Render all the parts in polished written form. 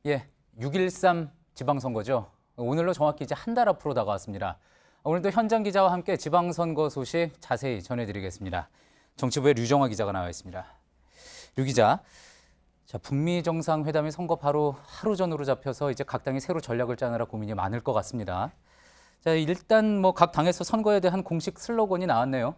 예, 6.13 지방선거죠. 오늘로 정확히 이제 한 달 앞으로 다가왔습니다. 오늘도 현장 기자와 함께 지방선거 소식 자세히 전해드리겠습니다. 정치부의 류정화 기자가 나와 있습니다. 류 기자, 자, 북미 정상회담이 선거 바로 하루 전으로 잡혀서 이제 각 당이 새로 전략을 짜느라 고민이 많을 것 같습니다. 자, 일단 각 당에서 선거에 대한 공식 슬로건이 나왔네요.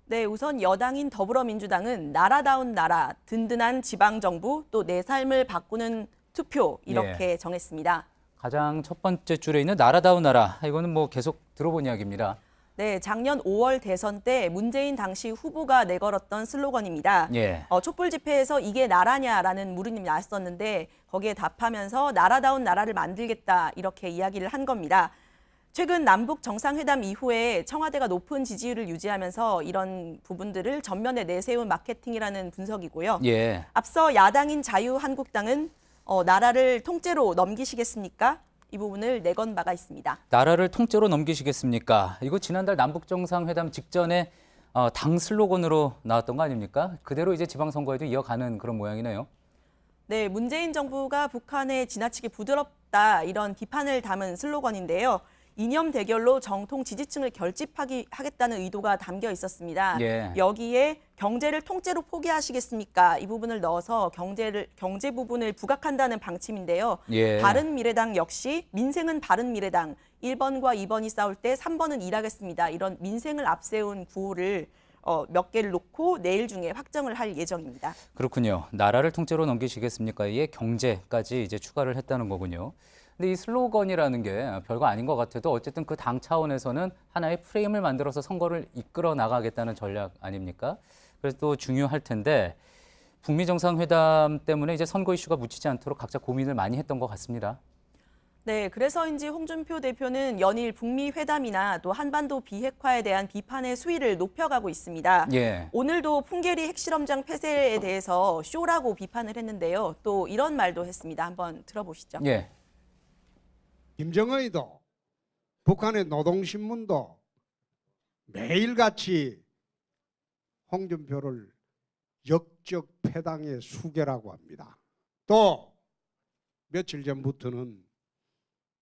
네, 우선 여당인 더불어민주당은 나라다운 나라, 든든한 지방정부, 또 내 삶을 바꾸는 투표 이렇게 정했습니다. 가장 첫 번째 줄에 있는 나라다운 나라, 이거는 계속 들어본 이야기입니다. 네, 작년 5월 대선 때 문재인 당시 후보가 내걸었던 슬로건입니다. 촛불 집회에서 이게 나라냐라는 물음이 나왔었는데 거기에 답하면서 나라다운 나라를 만들겠다 이렇게 이야기를 한 겁니다. 최근 남북 정상회담 이후에 청와대가 높은 지지율을 유지하면서 이런 부분들을 전면에 내세운 마케팅이라는 분석이고요. 앞서 야당인 자유한국당은 나라를 통째로 넘기시겠습니까? 이 부분을 내건 바가 있습니다. 나라를 통째로 넘기시겠습니까? 이거 지난달 남북 정상회담 직전에 당 슬로건으로 나왔던 거 아닙니까? 그대로 이제 지방선거에도 이어가는 그런 모양이네요. 네, 문재인 정부가 북한에 지나치게 부드럽다 이런 비판을 담은 슬로건인데요. 이념 대결로 정통 지지층을 결집하겠다는 의도가 담겨 있었습니다. 여기에 경제를 통째로 포기하시겠습니까? 이 부분을 넣어서 경제 부분을 부각한다는 방침인데요. 바른미래당 역시 민생은 바른미래당, 1번과 2번이 싸울 때 3번은 일하겠습니다. 이런 민생을 앞세운 구호를 몇 개를 놓고 내일 중에 확정을 할 예정입니다. 그렇군요. 나라를 통째로 넘기시겠습니까에 경제까지 이제 추가를 했다는 거군요. 근데 이 슬로건이라는 게 별거 아닌 것 같아도 어쨌든 그 당 차원에서는 하나의 프레임을 만들어서 선거를 이끌어 나가겠다는 전략 아닙니까? 그래서 또 중요할 텐데 북미 정상회담 때문에 이제 선거 이슈가 묻히지 않도록 각자 고민을 많이 했던 것 같습니다. 네, 그래서인지 홍준표 대표는 연일 북미 회담이나 또 한반도 비핵화에 대한 비판의 수위를 높여가고 있습니다. 오늘도 풍계리 핵실험장 폐쇄에 대해서 쇼라고 비판을 했는데요. 또 이런 말도 했습니다. 한번 들어보시죠. 김정은이도 북한의 노동신문도 매일같이 홍준표를 역적 패당의 수괴라고 합니다. 또 며칠 전부터는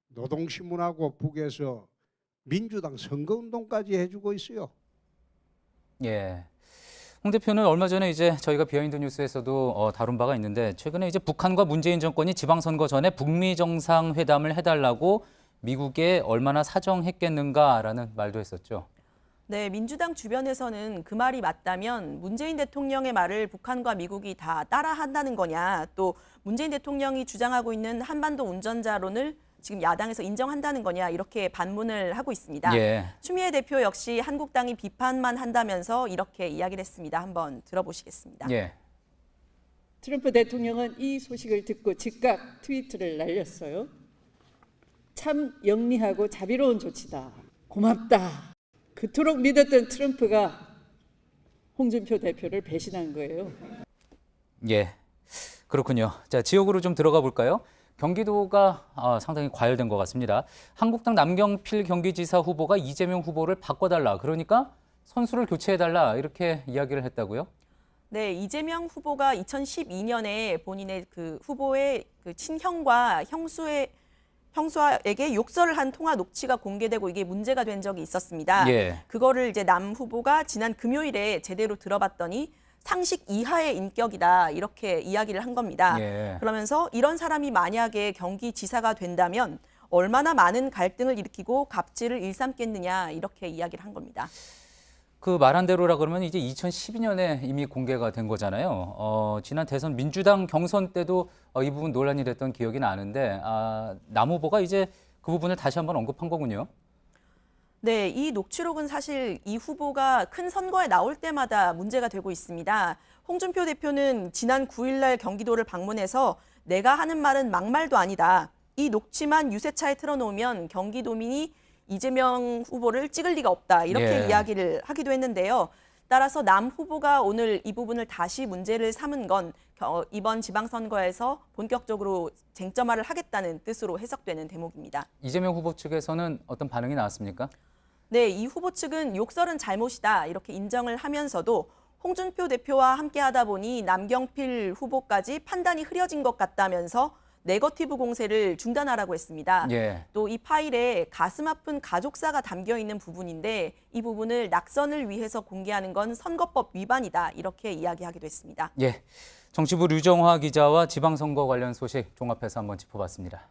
노동신문하고 북에서 민주당 선거운동까지 해주고 있어요. 홍 대표는 얼마 전에 이제 저희가 비하인드 뉴스에서도 다룬 바가 있는데 최근에 이제 북한과 문재인 정권이 지방선거 전에 북미 정상회담을 해달라고 미국에 얼마나 사정했겠는가라는 말도 했었죠. 네, 민주당 주변에서는 그 말이 맞다면 문재인 대통령의 말을 북한과 미국이 다 따라한다는 거냐, 또 문재인 대통령이 주장하고 있는 한반도 운전자론을 지금 야당에서 인정한다는 거냐 이렇게 반문을 하고 있습니다. 추미애 대표 역시 한국당이 비판만 한다면서 이렇게 이야기를 했습니다. 한번 들어보시겠습니다. 트럼프 대통령은 이 소식을 듣고 즉각 트위터를 날렸어요. 참 영리하고 자비로운 조치다. 고맙다. 그토록 믿었던 트럼프가 홍준표 대표를 배신한 거예요. 그렇군요. 자, 지역으로 좀 들어가 볼까요? 경기도가 상당히 과열된 것 같습니다. 한국당 남경필 경기지사 후보가 이재명 후보를 바꿔달라. 그러니까 선수를 교체해달라. 이렇게 이야기를 했다고요? 네, 이재명 후보가 2012년에 본인의 그 후보의 그 친형과 형수에게 욕설을 한 통화 녹취가 공개되고 이게 문제가 된 적이 있었습니다. 그거를 이제 남 후보가 지난 금요일에 제대로 들어봤더니 상식 이하의 인격이다 이렇게 이야기를 한 겁니다. 그러면서 이런 사람이 만약에 경기지사가 된다면 얼마나 많은 갈등을 일으키고 갑질을 일삼겠느냐 이렇게 이야기를 한 겁니다. 그 말한 대로라 그러면 이제 2012년에 이미 공개가 된 거잖아요. 지난 대선 민주당 경선 때도 이 부분 논란이 됐던 기억이 나는데 남 후보가 이제 그 부분을 다시 한번 언급한 거군요. 네, 이 녹취록은 사실 이 후보가 큰 선거에 나올 때마다 문제가 되고 있습니다. 홍준표 대표는 지난 9일 날 경기도를 방문해서 내가 하는 말은 막말도 아니다. 이 녹취만 유세차에 틀어놓으면 경기도민이 이재명 후보를 찍을 리가 없다. 이렇게 이야기를 하기도 했는데요. 따라서 남 후보가 오늘 이 부분을 다시 문제를 삼은 건 이번 지방선거에서 본격적으로 쟁점화를 하겠다는 뜻으로 해석되는 대목입니다. 이재명 후보 측에서는 어떤 반응이 나왔습니까? 네, 이 후보 측은 욕설은 잘못이다 이렇게 인정을 하면서도 홍준표 대표와 함께하다 보니 남경필 후보까지 판단이 흐려진 것 같다면서 네거티브 공세를 중단하라고 했습니다. 예. 또 이 파일에 가슴 아픈 가족사가 담겨 있는 부분인데 이 부분을 낙선을 위해서 공개하는 건 선거법 위반이다. 이렇게 이야기하기도 했습니다. 예. 정치부 류정화 기자와 지방선거 관련 소식 종합해서 한번 짚어봤습니다.